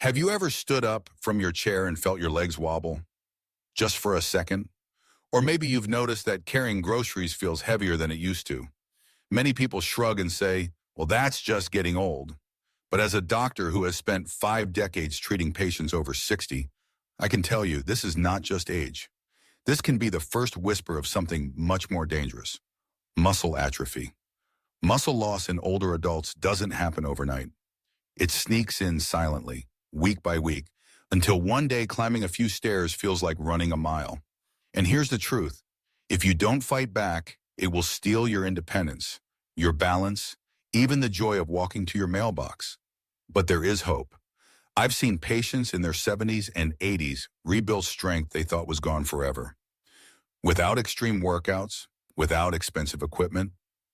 Have you ever stood up from your chair and felt your legs wobble just for a second? Or maybe you've noticed that carrying groceries feels heavier than it used to. Many people shrug and say, well, that's just getting old. But as a doctor who has spent 5 decades treating patients over 60, I can tell you this is not just age. This can be the first whisper of something much more dangerous: muscle atrophy. Muscle loss in older adults doesn't happen overnight. It sneaks in silently, week by week, until one day climbing a few stairs feels like running a mile. And here's the truth: if you don't fight back, it will steal your independence, your balance, even the joy of walking to your mailbox. But there is hope. I've seen patients in their 70s and 80s rebuild strength they thought was gone forever. Without extreme workouts, without expensive equipment,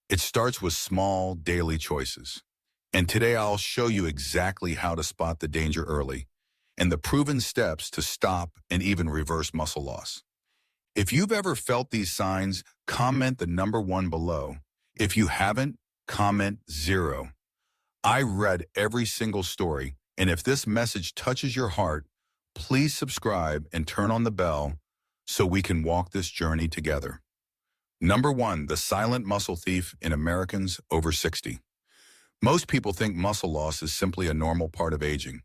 it starts with small daily choices. And today I'll show you exactly how to spot the danger early and the proven steps to stop and even reverse muscle loss. If you've ever felt these signs, comment the number 1 below. If you haven't, comment 0. I read every single story, and if this message touches your heart, please subscribe and turn on the bell so we can walk this journey together. Number 1, the silent muscle thief in Americans over 60. Most people think muscle loss is simply a normal part of aging.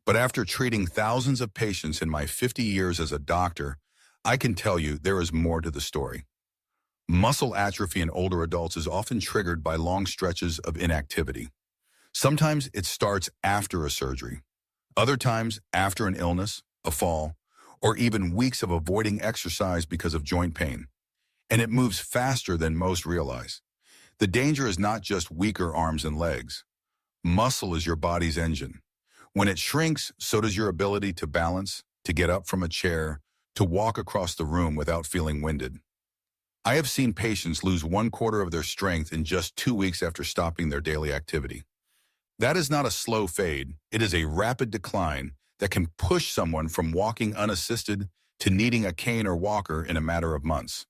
But after treating thousands of patients in my 50 years as a doctor, I can tell you there is more to the story. Muscle atrophy in older adults is often triggered by long stretches of inactivity. Sometimes it starts after a surgery. Other times after an illness, a fall, or even weeks of avoiding exercise because of joint pain. And it moves faster than most realize. The danger is not just weaker arms and legs. Muscle is your body's engine. When it shrinks, so does your ability to balance, to get up from a chair, to walk across the room without feeling winded. I have seen patients lose 1/4 of their strength in just 2 weeks after stopping their daily activity. That is not a slow fade. It is a rapid decline that can push someone from walking unassisted to needing a cane or walker in a matter of months.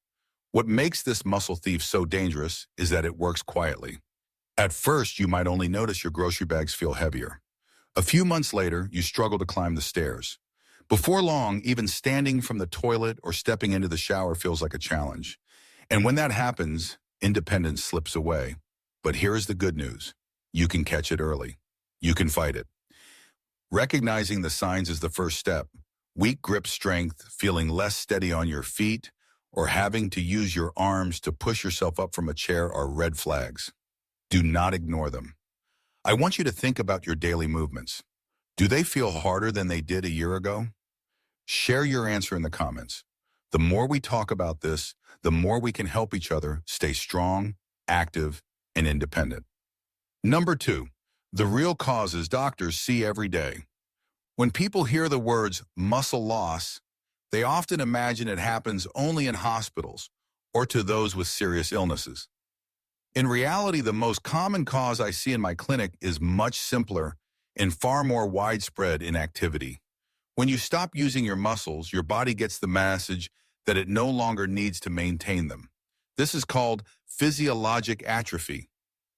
What makes this muscle thief so dangerous is that it works quietly. At first, you might only notice your grocery bags feel heavier. A few months later, you struggle to climb the stairs. Before long, even standing from the toilet or stepping into the shower feels like a challenge. And when that happens, independence slips away. But here is the good news: you can catch it early. You can fight it. Recognizing the signs is the first step. Weak grip strength, feeling less steady on your feet, or having to use your arms to push yourself up from a chair are red flags. Do not ignore them. I want you to think about your daily movements. Do they feel harder than they did a year ago? Share your answer in the comments. The more we talk about this, the more we can help each other stay strong, active, and independent. Number 2, the real causes doctors see every day. When people hear the words muscle loss, they often imagine it happens only in hospitals or to those with serious illnesses. In reality, the most common cause I see in my clinic is much simpler and far more widespread inactivity. When you stop using your muscles, your body gets the message that it no longer needs to maintain them. This is called physiologic atrophy,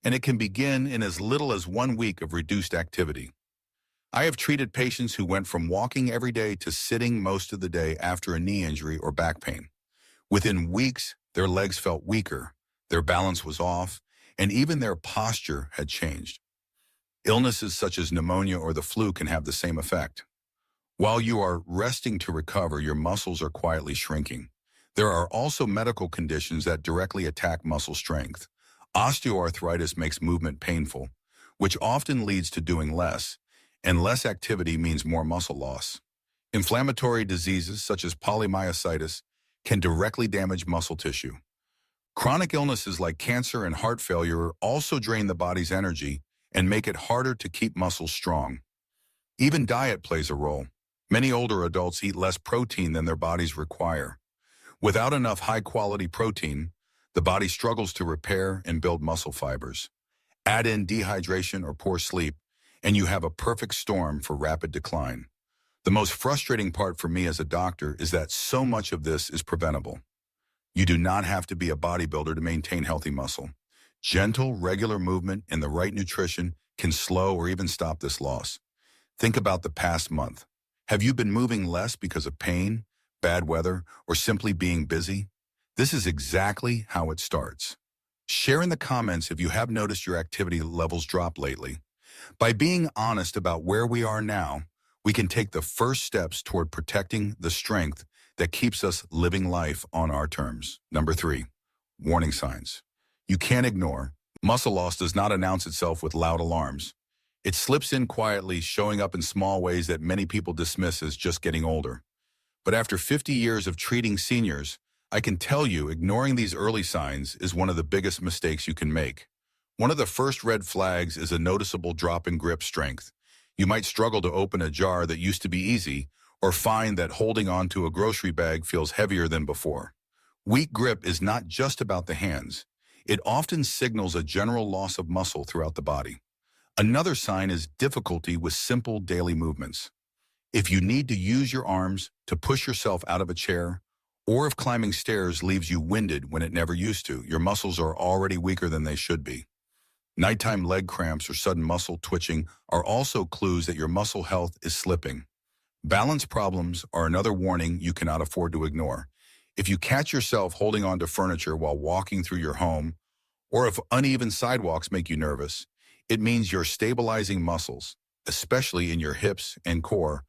and it can begin in as little as 1 week of reduced activity. I have treated patients who went from walking every day to sitting most of the day after a knee injury or back pain. Within weeks, their legs felt weaker, their balance was off, and even their posture had changed. Illnesses such as pneumonia or the flu can have the same effect. While you are resting to recover, your muscles are quietly shrinking. There are also medical conditions that directly attack muscle strength. Osteoarthritis makes movement painful, which often leads to doing less, and less activity means more muscle loss. Inflammatory diseases such as polymyositis can directly damage muscle tissue. Chronic illnesses like cancer and heart failure also drain the body's energy and make it harder to keep muscles strong. Even diet plays a role. Many older adults eat less protein than their bodies require. Without enough high-quality protein, the body struggles to repair and build muscle fibers. Add in dehydration or poor sleep, and you have a perfect storm for rapid decline. The most frustrating part for me as a doctor is that so much of this is preventable. You do not have to be a bodybuilder to maintain healthy muscle. Gentle, regular movement and the right nutrition can slow or even stop this loss. Think about the past month. Have you been moving less because of pain, bad weather, or simply being busy? This is exactly how it starts. Share in the comments if you have noticed your activity levels drop lately. By being honest about where we are now, we can take the first steps toward protecting the strength that keeps us living life on our terms. Number 3, warning signs. You can't ignore. Muscle loss does not announce itself with loud alarms. It slips in quietly, showing up in small ways that many people dismiss as just getting older. But after 50 years of treating seniors, I can tell you ignoring these early signs is one of the biggest mistakes you can make. One of the first red flags is a noticeable drop in grip strength. You might struggle to open a jar that used to be easy, or find that holding onto a grocery bag feels heavier than before. Weak grip is not just about the hands. It often signals a general loss of muscle throughout the body. Another sign is difficulty with simple daily movements. If you need to use your arms to push yourself out of a chair, or if climbing stairs leaves you winded when it never used to, your muscles are already weaker than they should be. Nighttime leg cramps or sudden muscle twitching are also clues that your muscle health is slipping. Balance problems are another warning you cannot afford to ignore. If you catch yourself holding onto furniture while walking through your home, or if uneven sidewalks make you nervous, it means your stabilizing muscles, especially in your hips and core,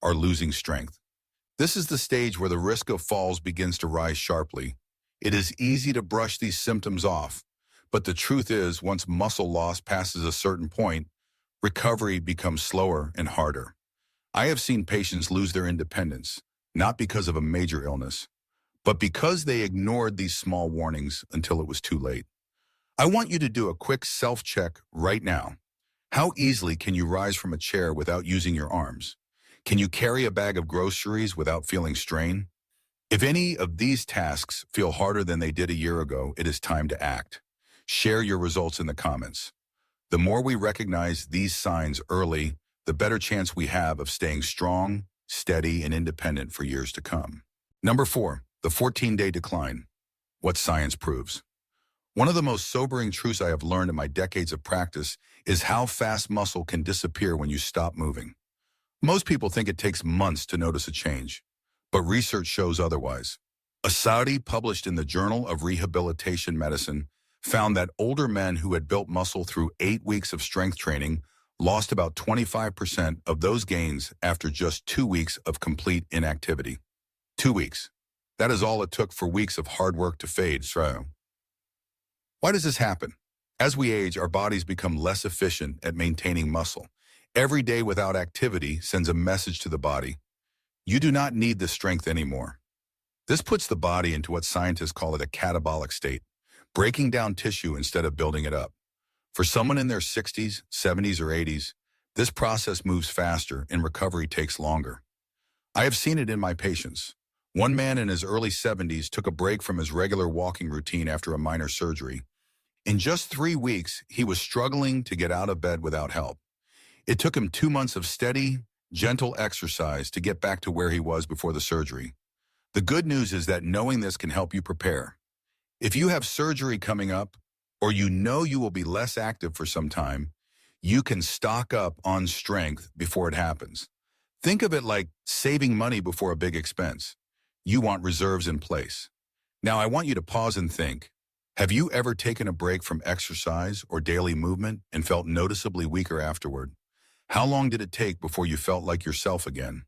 are losing strength. This is the stage where the risk of falls begins to rise sharply. It is easy to brush these symptoms off, but the truth is, once muscle loss passes a certain point, recovery becomes slower and harder. I have seen patients lose their independence, not because of a major illness, but because they ignored these small warnings until it was too late. I want you to do a quick self-check right now. How easily can you rise from a chair without using your arms? Can you carry a bag of groceries without feeling strain? If any of these tasks feel harder than they did a year ago, it is time to act. Share your results in the comments. The more we recognize these signs early, the better chance we have of staying strong, steady, and independent for years to come. Number 4, the 14-day decline. What science proves. One of the most sobering truths I have learned in my decades of practice is how fast muscle can disappear when you stop moving. Most people think it takes months to notice a change, but research shows otherwise. A study published in the Journal of Rehabilitation Medicine found that older men who had built muscle through 8 weeks of strength training lost about 25% of those gains after just 2 weeks of complete inactivity. 2 weeks. That is all it took for weeks of hard work to fade. So, why does this happen? As we age, our bodies become less efficient at maintaining muscle. Every day without activity sends a message to the body. You do not need this strength anymore. This puts the body into what scientists call it a catabolic state, breaking down tissue instead of building it up. For someone in their 60s, 70s, or 80s, this process moves faster and recovery takes longer. I have seen it in my patients. One man in his early 70s took a break from his regular walking routine after a minor surgery. In just 3 weeks, he was struggling to get out of bed without help. It took him 2 months of steady, gentle exercise to get back to where he was before the surgery. The good news is that knowing this can help you prepare. If you have surgery coming up, or you know you will be less active for some time, you can stock up on strength before it happens. Think of it like saving money before a big expense. You want reserves in place. Now I want you to pause and think. Have you ever taken a break from exercise or daily movement and felt noticeably weaker afterward? How long did it take before you felt like yourself again?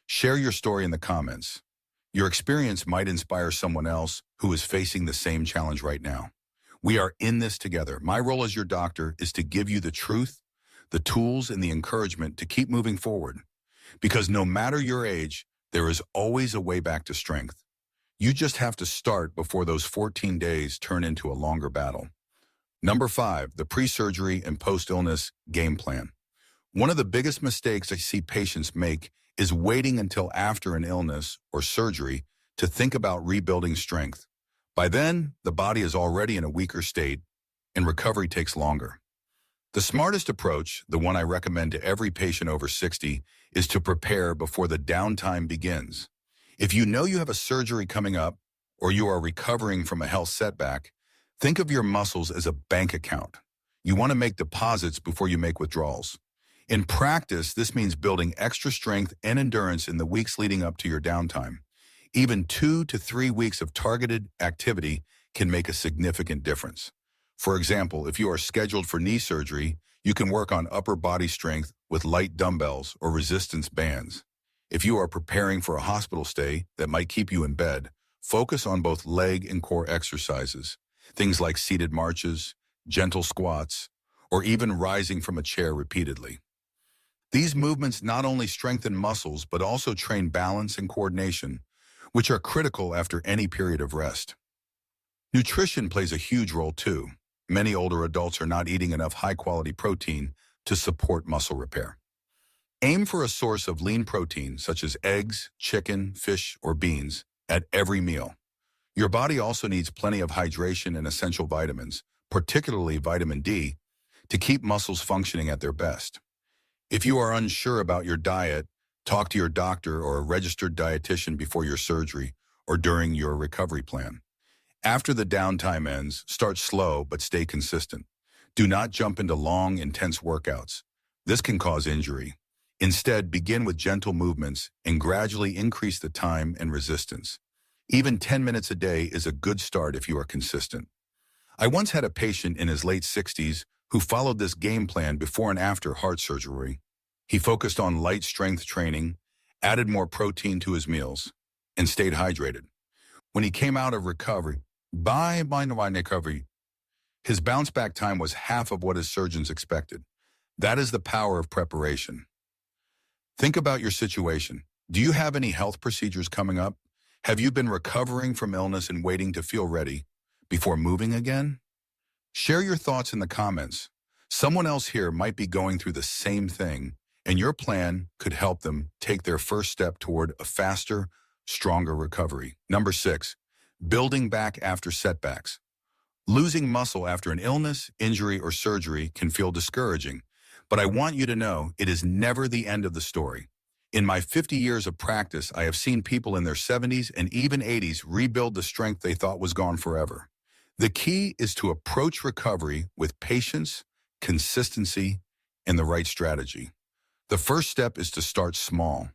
Share your story in the comments. Your experience might inspire someone else who is facing the same challenge right now. We are in this together. My role as your doctor is to give you the truth, the tools, and the encouragement to keep moving forward. Because no matter your age, there is always a way back to strength. You just have to start before those 14 days turn into a longer battle. Number 5, the pre-surgery and post-illness game plan. One of the biggest mistakes I see patients make is waiting until after an illness or surgery to think about rebuilding strength. By then, the body is already in a weaker state, and recovery takes longer. The smartest approach, the one I recommend to every patient over 60, is to prepare before the downtime begins. If you know you have a surgery coming up, or you are recovering from a health setback, think of your muscles as a bank account. You want to make deposits before you make withdrawals. In practice, this means building extra strength and endurance in the weeks leading up to your downtime. Even 2 to 3 weeks of targeted activity can make a significant difference. For example, if you are scheduled for knee surgery, you can work on upper body strength with light dumbbells or resistance bands. If you are preparing for a hospital stay that might keep you in bed, focus on both leg and core exercises. Things like seated marches, gentle squats, or even rising from a chair repeatedly. These movements not only strengthen muscles but also train balance and coordination, which are critical after any period of rest. Nutrition plays a huge role too. Many older adults are not eating enough high-quality protein to support muscle repair. Aim for a source of lean protein such as eggs, chicken, fish, or beans at every meal. Your body also needs plenty of hydration and essential vitamins, particularly vitamin D, to keep muscles functioning at their best. If you are unsure about your diet, talk to your doctor or a registered dietitian before your surgery or during your recovery plan. After the downtime ends, start slow but stay consistent. Do not jump into long, intense workouts. This can cause injury. Instead, begin with gentle movements and gradually increase the time and resistance. Even 10 minutes a day is a good start if you are consistent. I once had a patient in his late 60s who followed this game plan before and after heart surgery. He focused on light strength training, added more protein to his meals, and stayed hydrated. When he came out of recovery, his bounce back time was half of what his surgeons expected. That is the power of preparation. Think about your situation. Do you have any health procedures coming up? Have you been recovering from illness and waiting to feel ready before moving again? Share your thoughts in the comments. Someone else here might be going through the same thing, and your plan could help them take their first step toward a faster, stronger recovery. Number 6, building back after setbacks. Losing muscle after an illness, injury, or surgery can feel discouraging, but I want you to know it is never the end of the story. In my 50 years of practice, I have seen people in their 70s and even 80s rebuild the strength they thought was gone forever. The key is to approach recovery with patience, consistency, and the right strategy. The first step is to start small.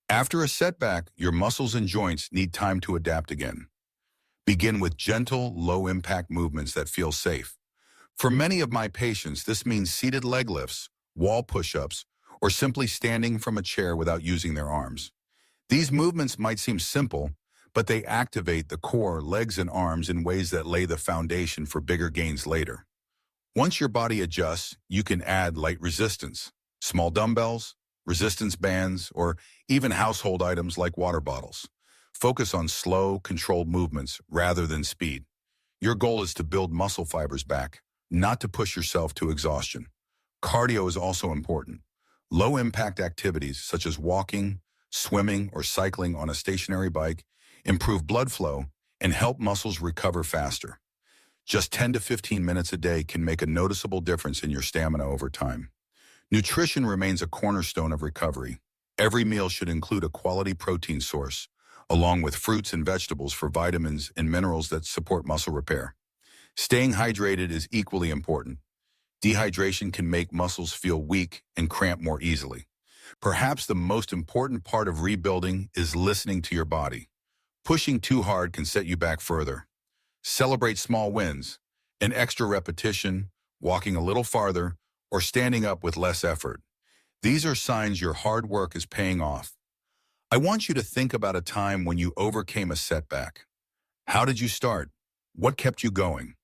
After a setback, your muscles and joints need time to adapt again. Begin with gentle, low-impact movements that feel safe. For many of my patients, this means seated leg lifts, wall push-ups, or simply standing from a chair without using their arms. These movements might seem simple, but they activate the core, legs, and arms in ways that lay the foundation for bigger gains later. Once your body adjusts, you can add light resistance, small dumbbells, resistance bands, or even household items like water bottles. Focus on slow, controlled movements rather than speed. Your goal is to build muscle fibers back, not to push yourself to exhaustion. Cardio is also important. Low-impact activities such as walking, swimming, or cycling on a stationary bike improve blood flow and help muscles recover faster. Just 10 to 15 minutes a day can make a noticeable difference in your stamina over time. Nutrition remains a cornerstone of recovery. Every meal should include a quality protein source, along with fruits and vegetables for vitamins and minerals that support muscle repair. Staying hydrated is equally important. Dehydration can make muscles feel weak and cramp more easily. Perhaps the most important part of rebuilding is listening to your body. Pushing too hard can set you back further. Celebrate small wins, an extra repetition, walking a little farther, or standing up with less effort. These are signs your hard work is paying off. I want you to think about a time when you overcame a setback. How did you start? What kept you going?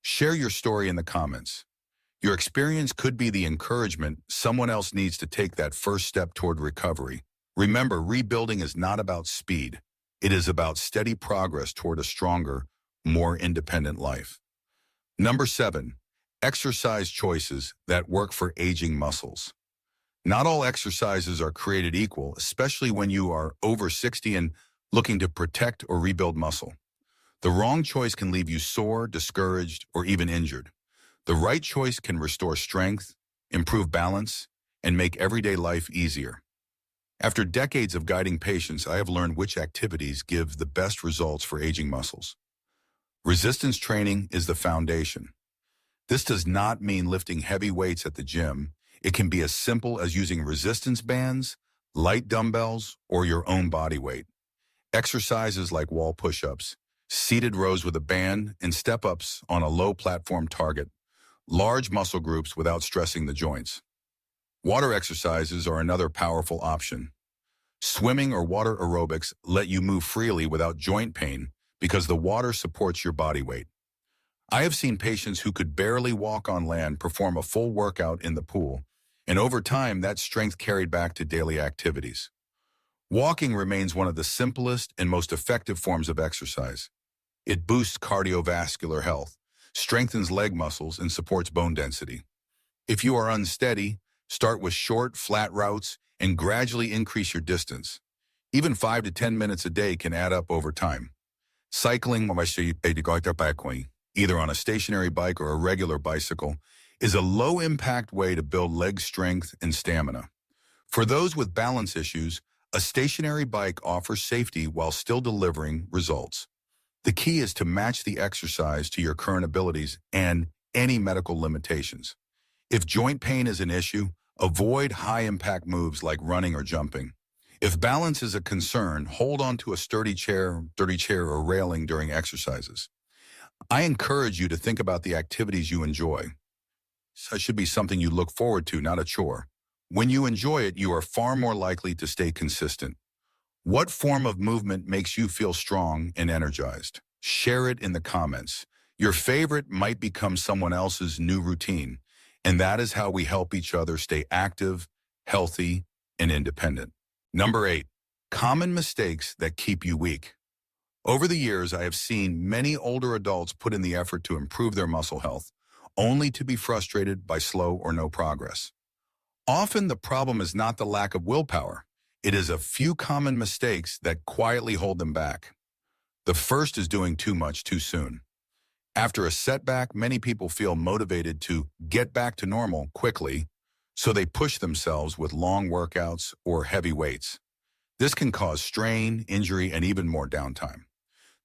Share your story in the comments. Your experience could be the encouragement someone else needs to take that first step toward recovery. Remember, rebuilding is not about speed. It is about steady progress toward a stronger, more independent life. Number 7, exercise choices that work for aging muscles. Not all exercises are created equal, especially when you are over 60 and looking to protect or rebuild muscle. The wrong choice can leave you sore, discouraged, or even injured. The right choice can restore strength, improve balance, and make everyday life easier. After decades of guiding patients, I have learned which activities give the best results for aging muscles. Resistance training is the foundation. This does not mean lifting heavy weights at the gym. It can be as simple as using resistance bands, light dumbbells, or your own body weight. Exercises like wall push-ups, seated rows with a band, and step-ups on a low platform target large muscle groups without stressing the joints. Water exercises are another powerful option. Swimming or water aerobics let you move freely without joint pain because the water supports your body weight. I have seen patients who could barely walk on land perform a full workout in the pool, and over time that strength carried back to daily activities. Walking remains one of the simplest and most effective forms of exercise. It boosts cardiovascular health, strengthens leg muscles, and supports bone density. If you are unsteady, start with short, flat routes and gradually increase your distance. Even 5 to 10 minutes a day can add up over time. Cycling, either on a stationary bike or a regular bicycle, is a low-impact way to build leg strength and stamina. For those with balance issues, a stationary bike offers safety while still delivering results. The key is to match the exercise to your current abilities and any medical limitations. If joint pain is an issue, avoid high-impact moves like running or jumping. If balance is a concern, hold on to a sturdy chair or railing during exercises. I encourage you to think about the activities you enjoy. So it should be something you look forward to, not a chore. When you enjoy it, you are far more likely to stay consistent. What form of movement makes you feel strong and energized? Share it in the comments. Your favorite might become someone else's new routine, and that is how we help each other stay active, healthy, and independent. Number 8, common mistakes that keep you weak. Over the years, I have seen many older adults put in the effort to improve their muscle health, only to be frustrated by slow or no progress. Often the problem is not the lack of willpower. It is a few common mistakes that quietly hold them back. The first is doing too much too soon. After a setback, many people feel motivated to get back to normal quickly, so they push themselves with long workouts or heavy weights. This can cause strain, injury, and even more downtime.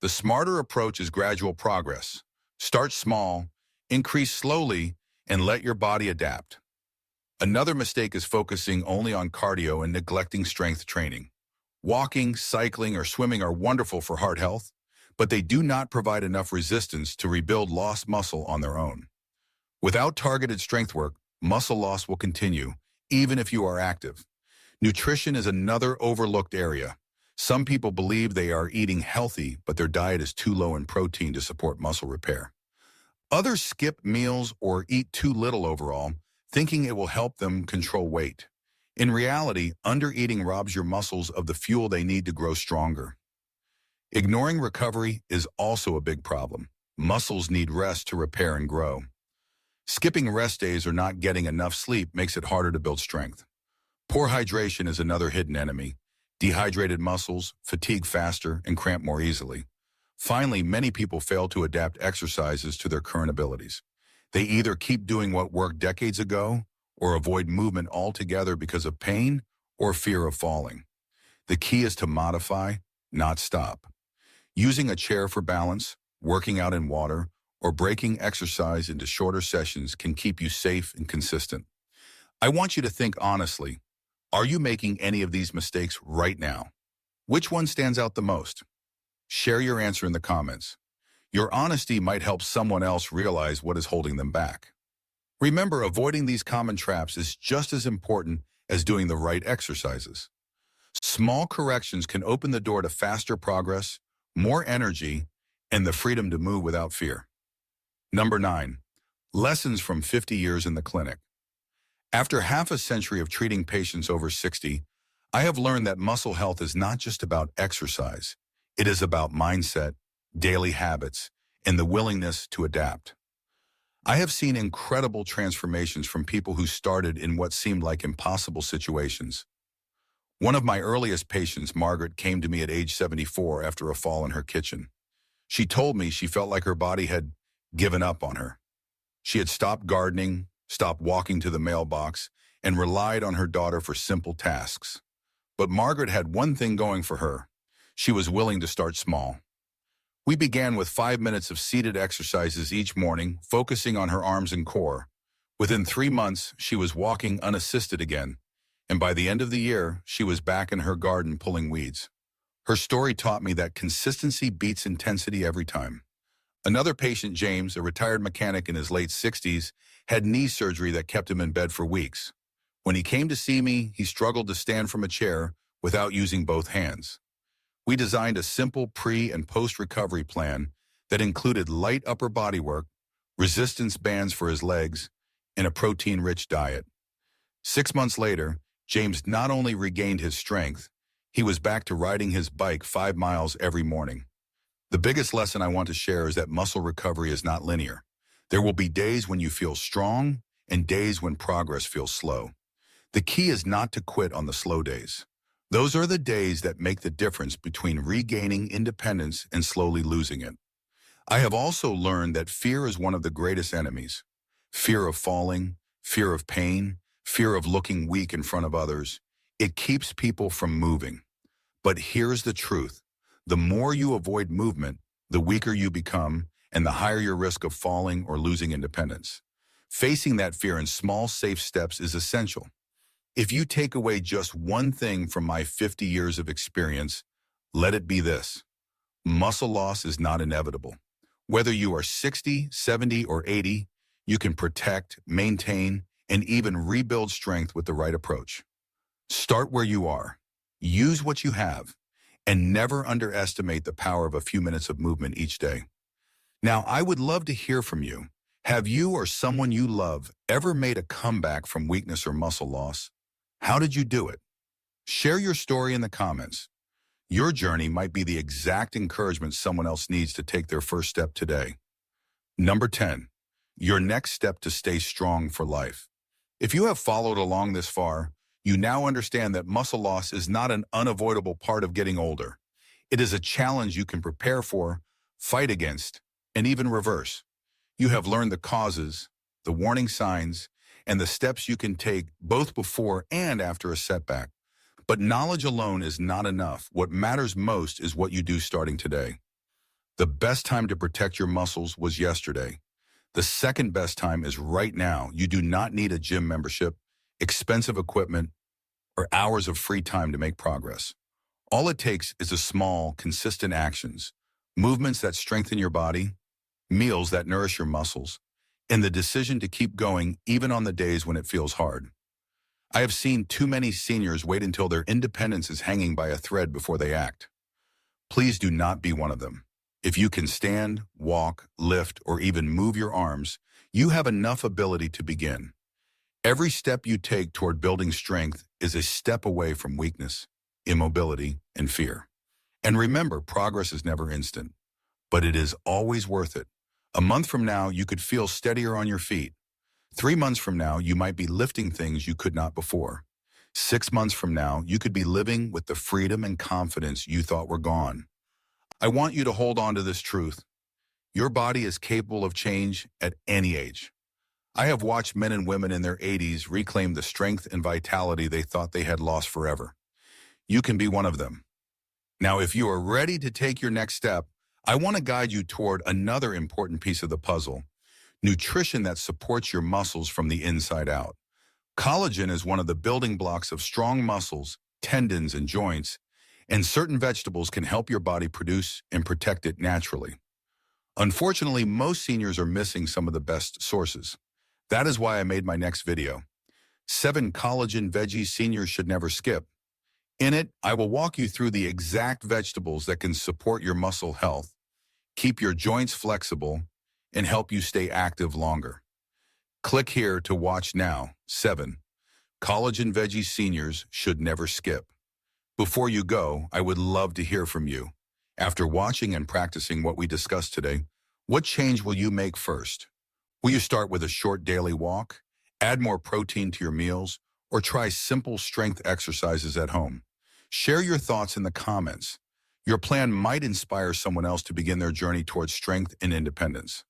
The smarter approach is gradual progress. Start small, increase slowly, and let your body adapt. Another mistake is focusing only on cardio and neglecting strength training. Walking, cycling, or swimming are wonderful for heart health, but they do not provide enough resistance to rebuild lost muscle on their own. Without targeted strength work, muscle loss will continue, even if you are active. Nutrition is another overlooked area. Some people believe they are eating healthy, but their diet is too low in protein to support muscle repair. Others skip meals or eat too little overall, thinking it will help them control weight. In reality, undereating robs your muscles of the fuel they need to grow stronger. Ignoring recovery is also a big problem. Muscles need rest to repair and grow. Skipping rest days or not getting enough sleep makes it harder to build strength. Poor hydration is another hidden enemy. Dehydrated muscles fatigue faster and cramp more easily. Finally, many people fail to adapt exercises to their current abilities. They either keep doing what worked decades ago or avoid movement altogether because of pain or fear of falling. The key is to modify, not stop. Using a chair for balance, working out in water, or breaking exercise into shorter sessions can keep you safe and consistent. I want you to think honestly. Are you making any of these mistakes right now? Which one stands out the most? Share your answer in the comments. Your honesty might help someone else realize what is holding them back. Remember, avoiding these common traps is just as important as doing the right exercises. Small corrections can open the door to faster progress, more energy, and the freedom to move without fear. Number 9, lessons from 50 years in the clinic. After half a century of treating patients over 60, I have learned that muscle health is not just about exercise. It is about mindset, daily habits, and the willingness to adapt. I have seen incredible transformations from people who started in what seemed like impossible situations. One of my earliest patients, Margaret, came to me at age 74 after a fall in her kitchen. She told me she felt like her body had given up on her. She had stopped gardening, stopped walking to the mailbox, and relied on her daughter for simple tasks. But Margaret had one thing going for her. She was willing to start small. We began with 5 minutes of seated exercises each morning, focusing on her arms and core. Within 3 months, she was walking unassisted again, and by the end of the year, she was back in her garden pulling weeds. Her story taught me that consistency beats intensity every time. Another patient, James, a retired mechanic in his late 60s, had knee surgery that kept him in bed for weeks. When he came to see me, he struggled to stand from a chair without using both hands. We designed a simple pre- and post-recovery plan that included light upper body work, resistance bands for his legs, and a protein-rich diet. 6 months later, James not only regained his strength, he was back to riding his bike 5 miles every morning. The biggest lesson I want to share is that muscle recovery is not linear. There will be days when you feel strong and days when progress feels slow. The key is not to quit on the slow days. Those are the days that make the difference between regaining independence and slowly losing it. I have also learned that fear is one of the greatest enemies. Fear of falling, fear of pain, fear of looking weak in front of others. It keeps people from moving. But here's the truth. The more you avoid movement, the weaker you become and the higher your risk of falling or losing independence. Facing that fear in small, safe steps is essential. If you take away just one thing from my 50 years of experience, let it be this. Muscle loss is not inevitable. Whether you are 60, 70, or 80, you can protect, maintain, and even rebuild strength with the right approach. Start where you are. Use what you have, and never underestimate the power of a few minutes of movement each day. Now, I would love to hear from you. Have you or someone you love ever made a comeback from weakness or muscle loss? How did you do it? Share your story in the comments. Your journey might be the exact encouragement someone else needs to take their first step today. Number 10, your next step to stay strong for life. If you have followed along this far, you now understand that muscle loss is not an unavoidable part of getting older. It is a challenge you can prepare for, fight against, and even reverse. You have learned the causes, the warning signs, and the steps you can take both before and after a setback. But knowledge alone is not enough. What matters most is what you do starting today. The best time to protect your muscles was yesterday. The second best time is right now. You do not need a gym membership, expensive equipment, or hours of free time to make progress. All it takes is a small, consistent actions, movements that strengthen your body, meals that nourish your muscles, and the decision to keep going even on the days when it feels hard. I have seen too many seniors wait until their independence is hanging by a thread before they act. Please do not be one of them. If you can stand, walk, lift, or even move your arms, you have enough ability to begin. Every step you take toward building strength is a step away from weakness, immobility, and fear. And remember, progress is never instant, but it is always worth it. A month from now, you could feel steadier on your feet. 3 months from now, you might be lifting things you could not before. 6 months from now, you could be living with the freedom and confidence you thought were gone. I want you to hold on to this truth. Your body is capable of change at any age. I have watched men and women in their 80s reclaim the strength and vitality they thought they had lost forever. You can be one of them. Now, if you are ready to take your next step, I want to guide you toward another important piece of the puzzle: nutrition that supports your muscles from the inside out. Collagen is one of the building blocks of strong muscles, tendons, and joints, and certain vegetables can help your body produce and protect it naturally. Unfortunately, most seniors are missing some of the best sources. That is why I made my next video, 7 collagen veggies seniors should never skip. In it, I will walk you through the exact vegetables that can support your muscle health, keep your joints flexible, and help you stay active longer. Click here to watch now. 7 collagen veggies seniors should never skip. Before you go, I would love to hear from you. After watching and practicing what we discussed today, what change will you make first? Will you start with a short daily walk, add more protein to your meals, or try simple strength exercises at home? Share your thoughts in the comments. Your plan might inspire someone else to begin their journey towards strength and independence.